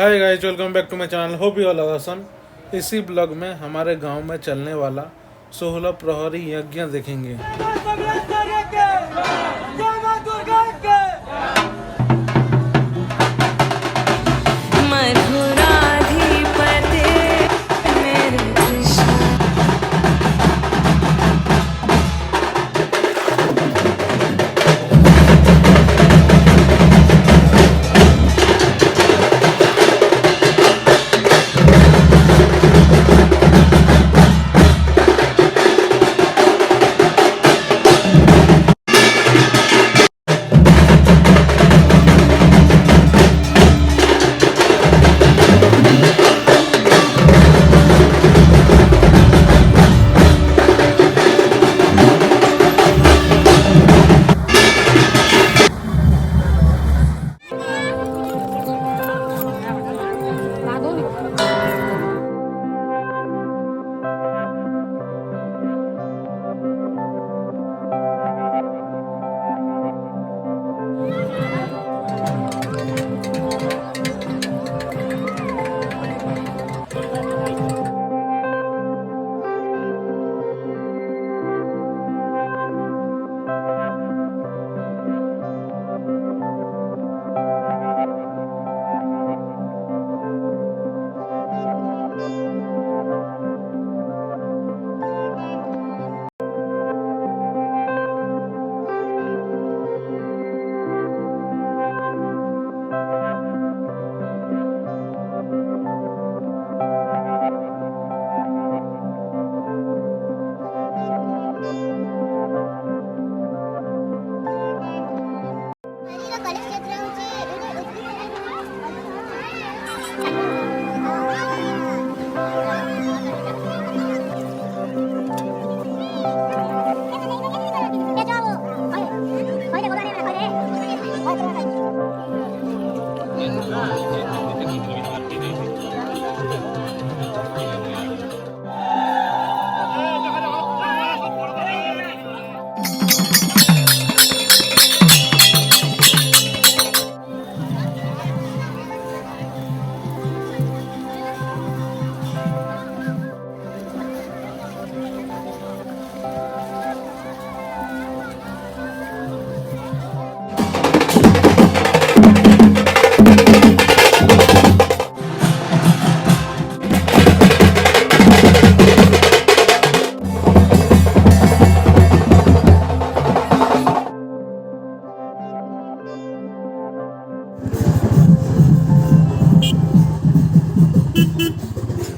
High guys, welcome back to my channel. Hope you all are awesome. इसी blog में हमारे गांव में चलने वाला 16 प्रहरी यज्ञ देखेंगे।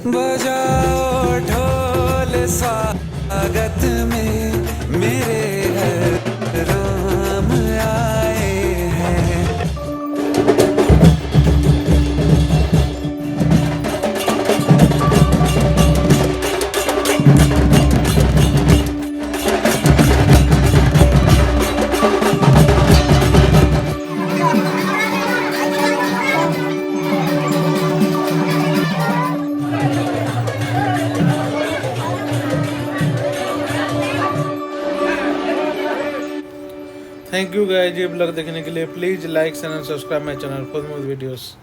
बजाओ ढोल स्वागत में मेरे राम आए हैं। थैंक यू गाइस, ये ब्लॉग देखने के लिए। Please like end subscribe my channel for more videos.